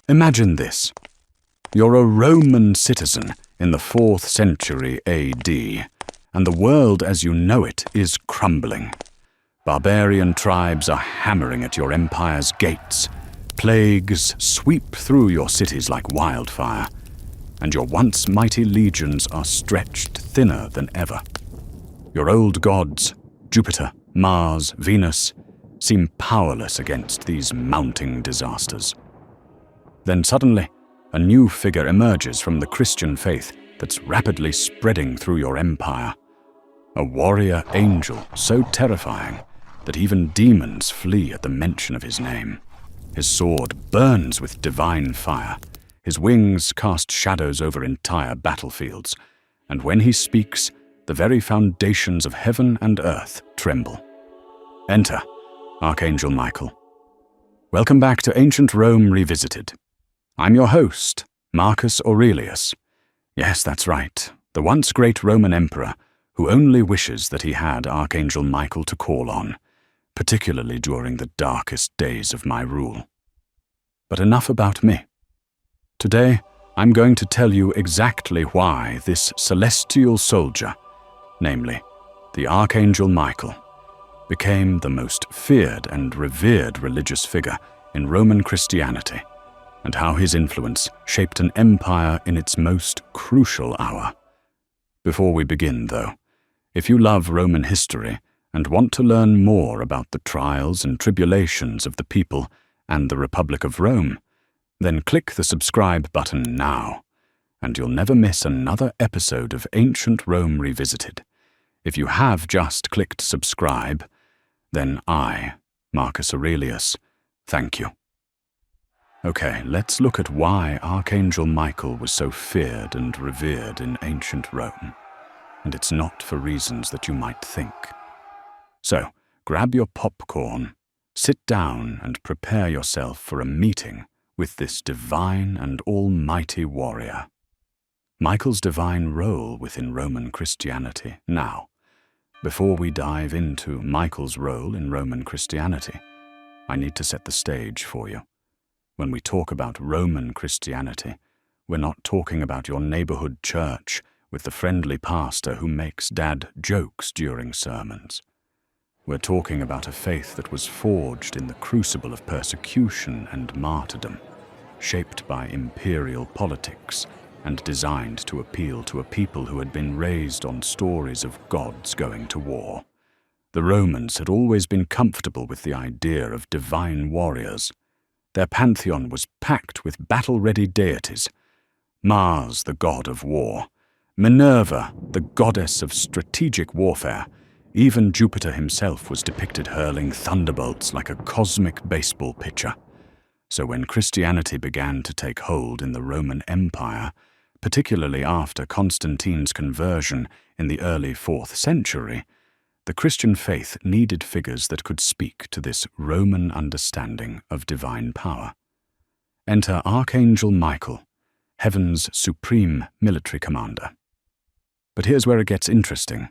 Imagine this. You're a Roman citizen in the 4th century AD, and the world as you know it is crumbling. Barbarian tribes are hammering at your empire's gates. Plagues sweep through your cities like wildfire, and your once mighty legions are stretched thinner than ever. Your old gods, Jupiter, Mars, Venus, seem powerless against these mounting disasters. Then suddenly, a new figure emerges from the Christian faith that's rapidly spreading through your empire. A warrior angel so terrifying that even demons flee at the mention of his name. His sword burns with divine fire. His wings cast shadows over entire battlefields. And when he speaks, the very foundations of heaven and earth tremble. Enter, Archangel Michael. Welcome back to Ancient Rome Revisited. I'm your host, Marcus Aurelius. Yes, that's right, the once great Roman emperor who only wishes that he had Archangel Michael to call on, particularly during the darkest days of my rule. But enough about me. Today, I'm going to tell you exactly why this celestial soldier, namely, the Archangel Michael, became the most feared and revered religious figure in Roman Christianity, and how his influence shaped an empire in its most crucial hour. Before we begin, though, if you love Roman history and want to learn more about the trials and tribulations of the people and the Republic of Rome, then click the subscribe button now, and you'll never miss another episode of Ancient Rome Revisited. If you have just clicked subscribe, then I, Marcus Aurelius, thank you. Okay, let's look at why Archangel Michael was so feared and revered in ancient Rome. And it's not for reasons that you might think. So, grab your popcorn, sit down and prepare yourself for a meeting with this divine and almighty warrior. Michael's divine role within Roman Christianity. Now, before we dive into Michael's role in Roman Christianity, I need to set the stage for you. When we talk about Roman Christianity, we're not talking about your neighborhood church with the friendly pastor who makes dad jokes during sermons. We're talking about a faith that was forged in the crucible of persecution and martyrdom, shaped by imperial politics and designed to appeal to a people who had been raised on stories of gods going to war. The Romans had always been comfortable with the idea of divine warriors. Their pantheon was packed with battle-ready deities. Mars, the god of war. Minerva, the goddess of strategic warfare. Even Jupiter himself was depicted hurling thunderbolts like a cosmic baseball pitcher. So when Christianity began to take hold in the Roman Empire, particularly after Constantine's conversion in the early 4th century, the Christian faith needed figures that could speak to this Roman understanding of divine power. Enter Archangel Michael, heaven's supreme military commander. But here's where it gets interesting.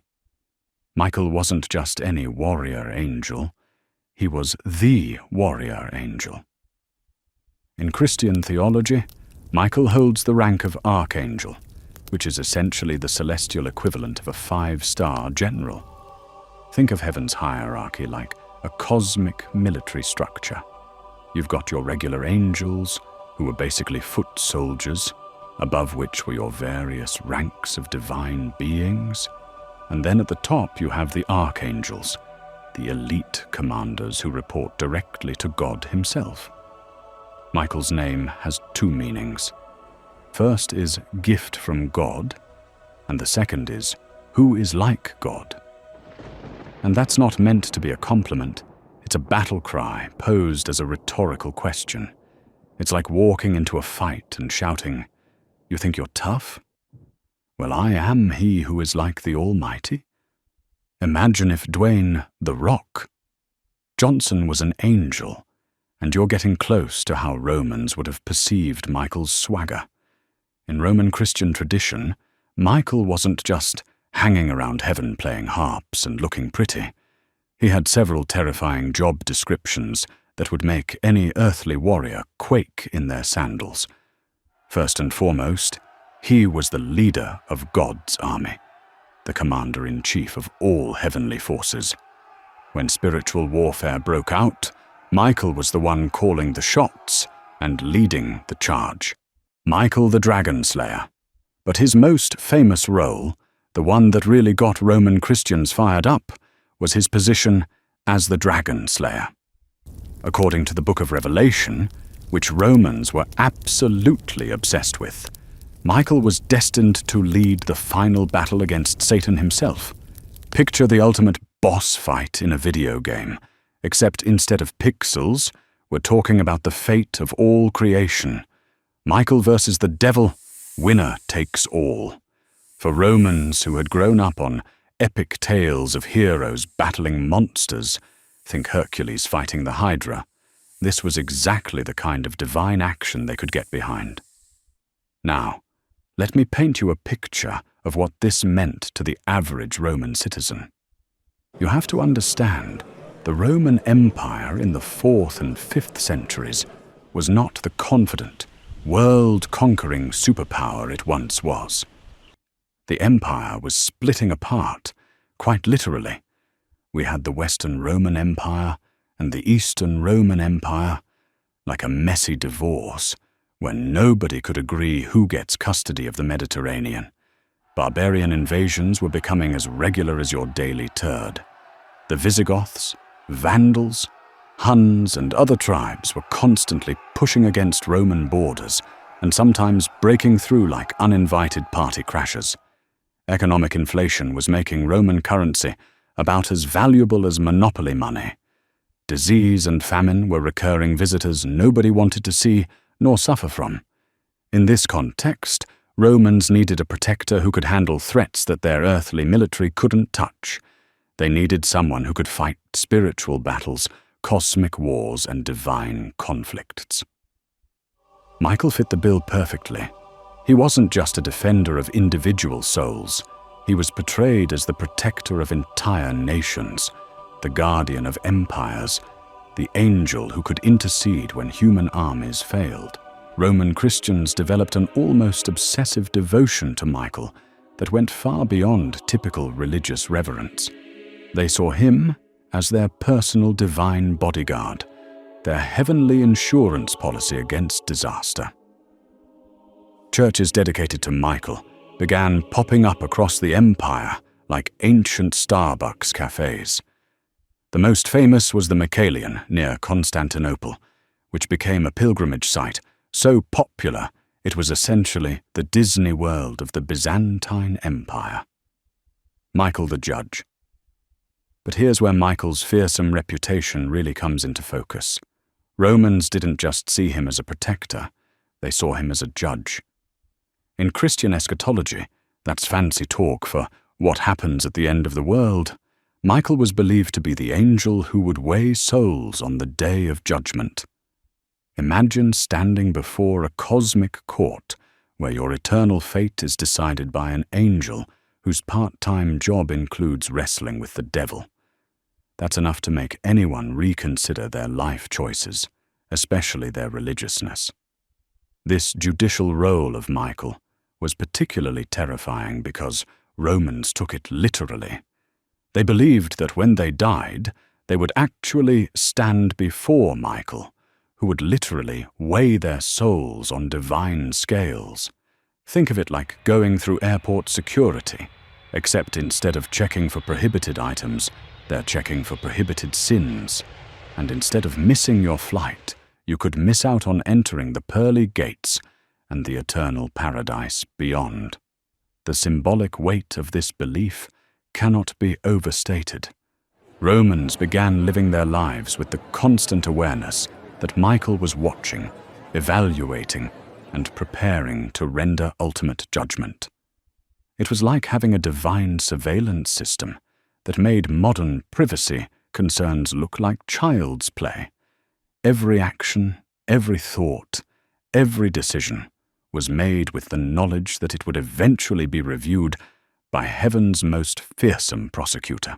Michael wasn't just any warrior angel, he was the warrior angel. In Christian theology, Michael holds the rank of Archangel, which is essentially the celestial equivalent of a 5-star general. Think of heaven's hierarchy like a cosmic military structure. You've got your regular angels, who were basically foot soldiers, above which were your various ranks of divine beings. And then at the top you have the archangels, the elite commanders who report directly to God himself. Michael's name has 2 meanings. First is gift from God, and the second is who is like God. And that's not meant to be a compliment. It's a battle cry posed as a rhetorical question. It's like walking into a fight and shouting, "You think you're tough? Well, I am he who is like the Almighty." Imagine if Dwayne The Rock Johnson was an angel, and you're getting close to how Romans would have perceived Michael's swagger. In Roman Christian tradition, Michael wasn't just hanging around heaven playing harps and looking pretty. He had several terrifying job descriptions that would make any earthly warrior quake in their sandals. First and foremost, he was the leader of God's army, the commander-in-chief of all heavenly forces. When spiritual warfare broke out, Michael was the one calling the shots and leading the charge. Michael the Dragon Slayer. But his most famous role, the one that really got Roman Christians fired up, was his position as the Dragon Slayer. According to the book of Revelation, which Romans were absolutely obsessed with, Michael was destined to lead the final battle against Satan himself. Picture the ultimate boss fight in a video game, except instead of pixels, we're talking about the fate of all creation. Michael versus the devil, winner takes all. For Romans who had grown up on epic tales of heroes battling monsters, think Hercules fighting the Hydra, this was exactly the kind of divine action they could get behind. Now, let me paint you a picture of what this meant to the average Roman citizen. You have to understand, the Roman Empire in the 4th and 5th centuries was not the confident, world-conquering superpower it once was. The empire was splitting apart, quite literally. We had the Western Roman Empire and the Eastern Roman Empire, like a messy divorce, where nobody could agree who gets custody of the Mediterranean. Barbarian invasions were becoming as regular as your daily turd. The Visigoths, Vandals, Huns, and other tribes were constantly pushing against Roman borders and sometimes breaking through like uninvited party crashers. Economic inflation was making Roman currency about as valuable as monopoly money. Disease and famine were recurring visitors nobody wanted to see nor suffer from. In this context, Romans needed a protector who could handle threats that their earthly military couldn't touch. They needed someone who could fight spiritual battles, cosmic wars, and divine conflicts. Michael fit the bill perfectly. He wasn't just a defender of individual souls. He was portrayed as the protector of entire nations, the guardian of empires, the angel who could intercede when human armies failed. Roman Christians developed an almost obsessive devotion to Michael that went far beyond typical religious reverence. They saw him as their personal divine bodyguard, their heavenly insurance policy against disaster. Churches dedicated to Michael began popping up across the empire like ancient Starbucks cafes. The most famous was the Michaelian near Constantinople, which became a pilgrimage site so popular it was essentially the Disney World of the Byzantine Empire. Michael the Judge. But here's where Michael's fearsome reputation really comes into focus. Romans didn't just see him as a protector, they saw him as a judge. In Christian eschatology, that's fancy talk for what happens at the end of the world, Michael was believed to be the angel who would weigh souls on the day of judgment. Imagine standing before a cosmic court where your eternal fate is decided by an angel whose part-time job includes wrestling with the devil. That's enough to make anyone reconsider their life choices, especially their religiousness. This judicial role of Michael was particularly terrifying because Romans took it literally. They believed that when they died, they would actually stand before Michael, who would literally weigh their souls on divine scales. Think of it like going through airport security, except instead of checking for prohibited items, they're checking for prohibited sins. And instead of missing your flight, you could miss out on entering the pearly gates and the eternal paradise beyond. The symbolic weight of this belief cannot be overstated. Romans began living their lives with the constant awareness that Michael was watching, evaluating, and preparing to render ultimate judgment. It was like having a divine surveillance system that made modern privacy concerns look like child's play. Every action, every thought, every decision was made with the knowledge that it would eventually be reviewed by heaven's most fearsome prosecutor.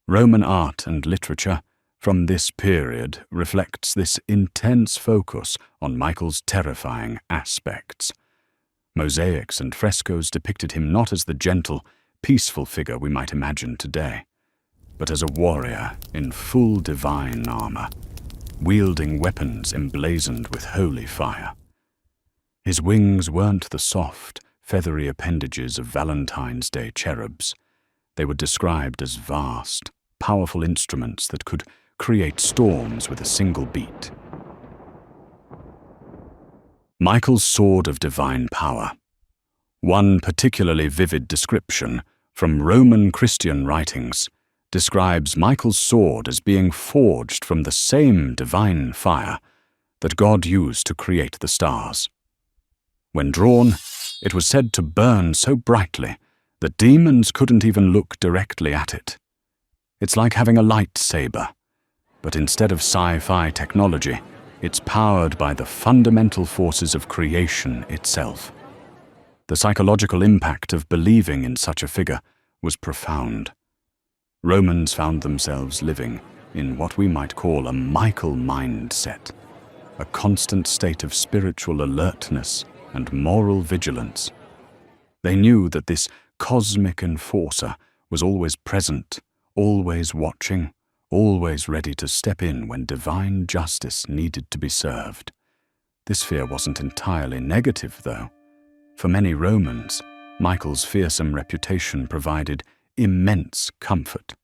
Roman art and literature from this period reflects this intense focus on Michael's terrifying aspects. Mosaics and frescoes depicted him not as the gentle, peaceful figure we might imagine today, but as a warrior in full divine armor, wielding weapons emblazoned with holy fire. His wings weren't the soft, feathery appendages of Valentine's Day cherubs. They were described as vast, powerful instruments that could create storms with a single beat. Michael's sword of divine power. One particularly vivid description from Roman Christian writings describes Michael's sword as being forged from the same divine fire that God used to create the stars. When drawn, it was said to burn so brightly that demons couldn't even look directly at it. It's like having a lightsaber, but instead of sci-fi technology, it's powered by the fundamental forces of creation itself. The psychological impact of believing in such a figure was profound. Romans found themselves living in what we might call a Michael mindset, a constant state of spiritual alertness and moral vigilance. They knew that this cosmic enforcer was always present, always watching, always ready to step in when divine justice needed to be served. This fear wasn't entirely negative, though. For many Romans, Michael's fearsome reputation provided immense comfort.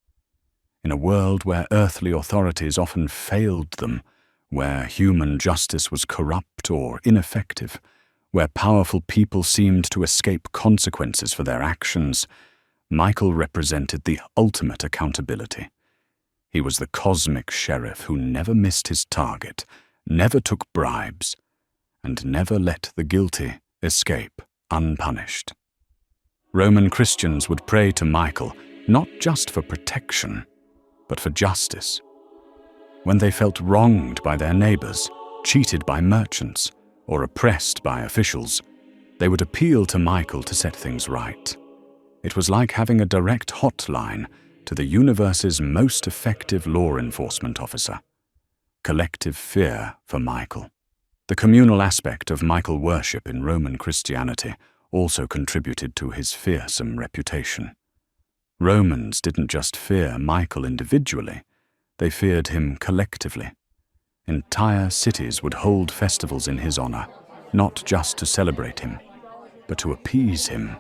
In a world where earthly authorities often failed them, where human justice was corrupt or ineffective, where powerful people seemed to escape consequences for their actions, Michael represented the ultimate accountability. He was the cosmic sheriff who never missed his target, never took bribes, and never let the guilty escape unpunished. Roman Christians would pray to Michael not just for protection, but for justice. When they felt wronged by their neighbors, cheated by merchants, or oppressed by officials, they would appeal to Michael to set things right. It was like having a direct hotline to the universe's most effective law enforcement officer. Collective fear for Michael. The communal aspect of Michael worship in Roman Christianity also contributed to his fearsome reputation. Romans didn't just fear Michael individually, they feared him collectively. Entire cities would hold festivals in his honor, not just to celebrate him, but to appease him,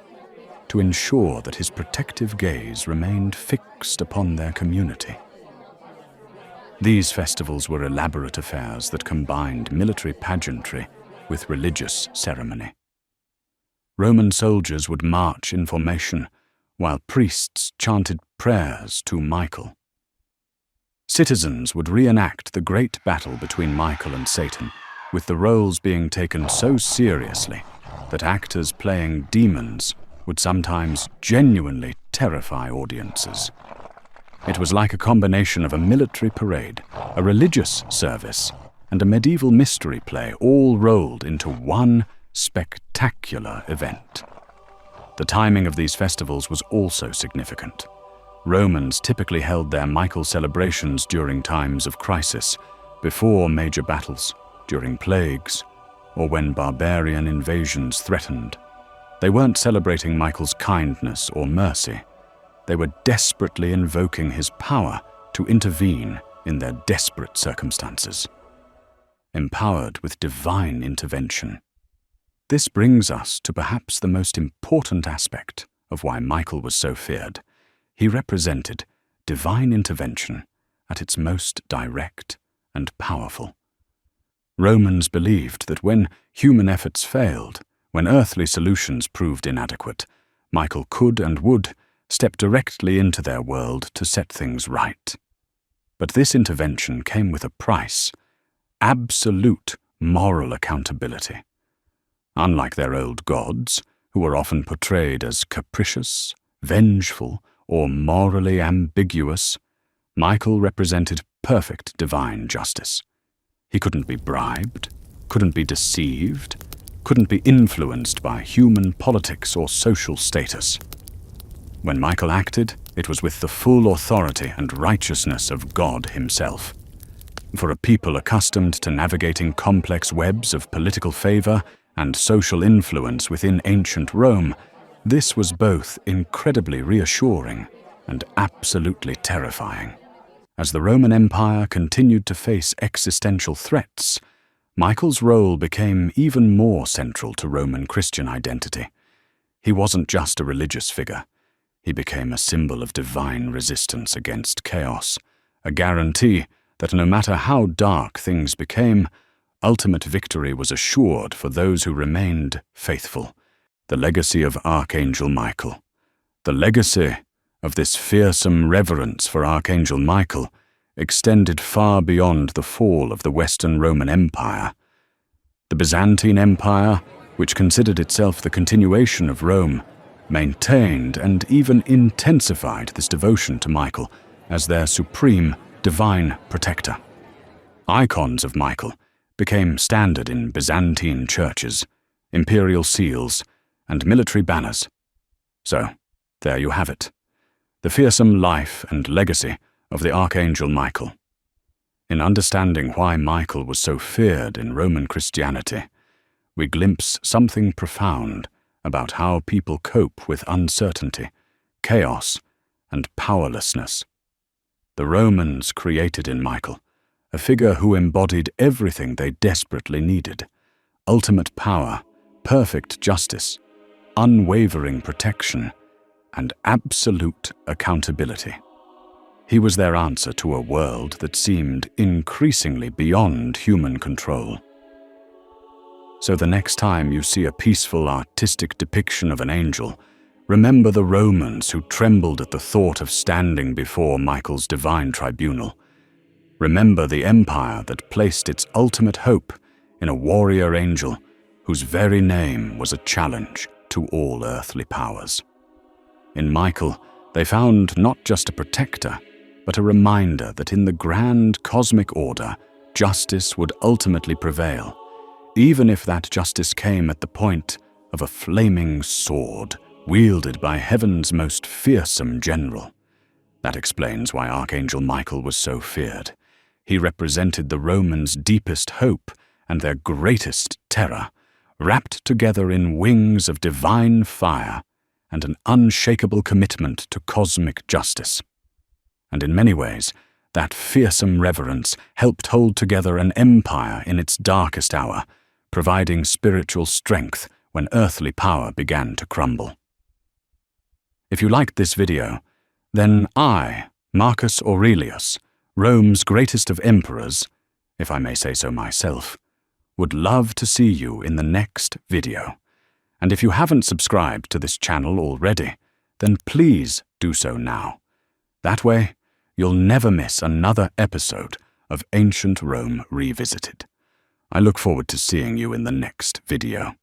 to ensure that his protective gaze remained fixed upon their community. These festivals were elaborate affairs that combined military pageantry with religious ceremony. Roman soldiers would march in formation, while priests chanted prayers to Michael. Citizens would reenact the great battle between Michael and Satan, with the roles being taken so seriously that actors playing demons would sometimes genuinely terrify audiences. It was like a combination of a military parade, a religious service, and a medieval mystery play all rolled into one spectacular event. The timing of these festivals was also significant. Romans typically held their Michael celebrations during times of crisis, before major battles, during plagues, or when barbarian invasions threatened. They weren't celebrating Michael's kindness or mercy. They were desperately invoking his power to intervene in their desperate circumstances. Empowered with divine intervention. This brings us to perhaps the most important aspect of why Michael was so feared. He represented divine intervention at its most direct and powerful. Romans believed that when human efforts failed, when earthly solutions proved inadequate, Michael could and would step directly into their world to set things right. But this intervention came with a price: absolute moral accountability. Unlike their old gods, who were often portrayed as capricious, vengeful, or morally ambiguous, Michael represented perfect divine justice. He couldn't be bribed, couldn't be deceived, couldn't be influenced by human politics or social status. When Michael acted, It was with the full authority and righteousness of God himself. For a people accustomed to navigating complex webs of political favor and social influence within ancient Rome, this was both incredibly reassuring and absolutely terrifying. As the Roman Empire continued to face existential threats, Michael's role became even more central to Roman Christian identity. He wasn't just a religious figure. He became a symbol of divine resistance against chaos, a guarantee that no matter how dark things became, ultimate victory was assured for those who remained faithful. The legacy of Archangel Michael. The legacy of this fearsome reverence for Archangel Michael extended far beyond the fall of the Western Roman Empire. The Byzantine Empire, which considered itself the continuation of Rome, maintained and even intensified this devotion to Michael as their supreme divine protector. Icons of Michael became standard in Byzantine churches, imperial seals, and military banners. So, there you have it, the fearsome life and legacy of the Archangel Michael. In understanding why Michael was so feared in Roman Christianity, we glimpse something profound about how people cope with uncertainty, chaos, and powerlessness. The Romans created in Michael a figure who embodied everything they desperately needed: ultimate power, perfect justice, unwavering protection, and absolute accountability. He was their answer to a world that seemed increasingly beyond human control. So the next time you see a peaceful, artistic depiction of an angel, remember the Romans who trembled at the thought of standing before Michael's divine tribunal. Remember the empire that placed its ultimate hope in a warrior angel whose very name was a challenge to all earthly powers. In Michael, they found not just a protector, but a reminder that in the grand cosmic order, justice would ultimately prevail, even if that justice came at the point of a flaming sword wielded by heaven's most fearsome general. That explains why Archangel Michael was so feared. He represented the Romans' deepest hope and their greatest terror, wrapped together in wings of divine fire and an unshakable commitment to cosmic justice. And in many ways, that fearsome reverence helped hold together an empire in its darkest hour, providing spiritual strength when earthly power began to crumble. If you liked this video, then I, Marcus Aurelius, Rome's greatest of emperors, if I may say so myself, would love to see you in the next video. And if you haven't subscribed to this channel already, then please do so now. That way, you'll never miss another episode of Ancient Rome Revisited. I look forward to seeing you in the next video.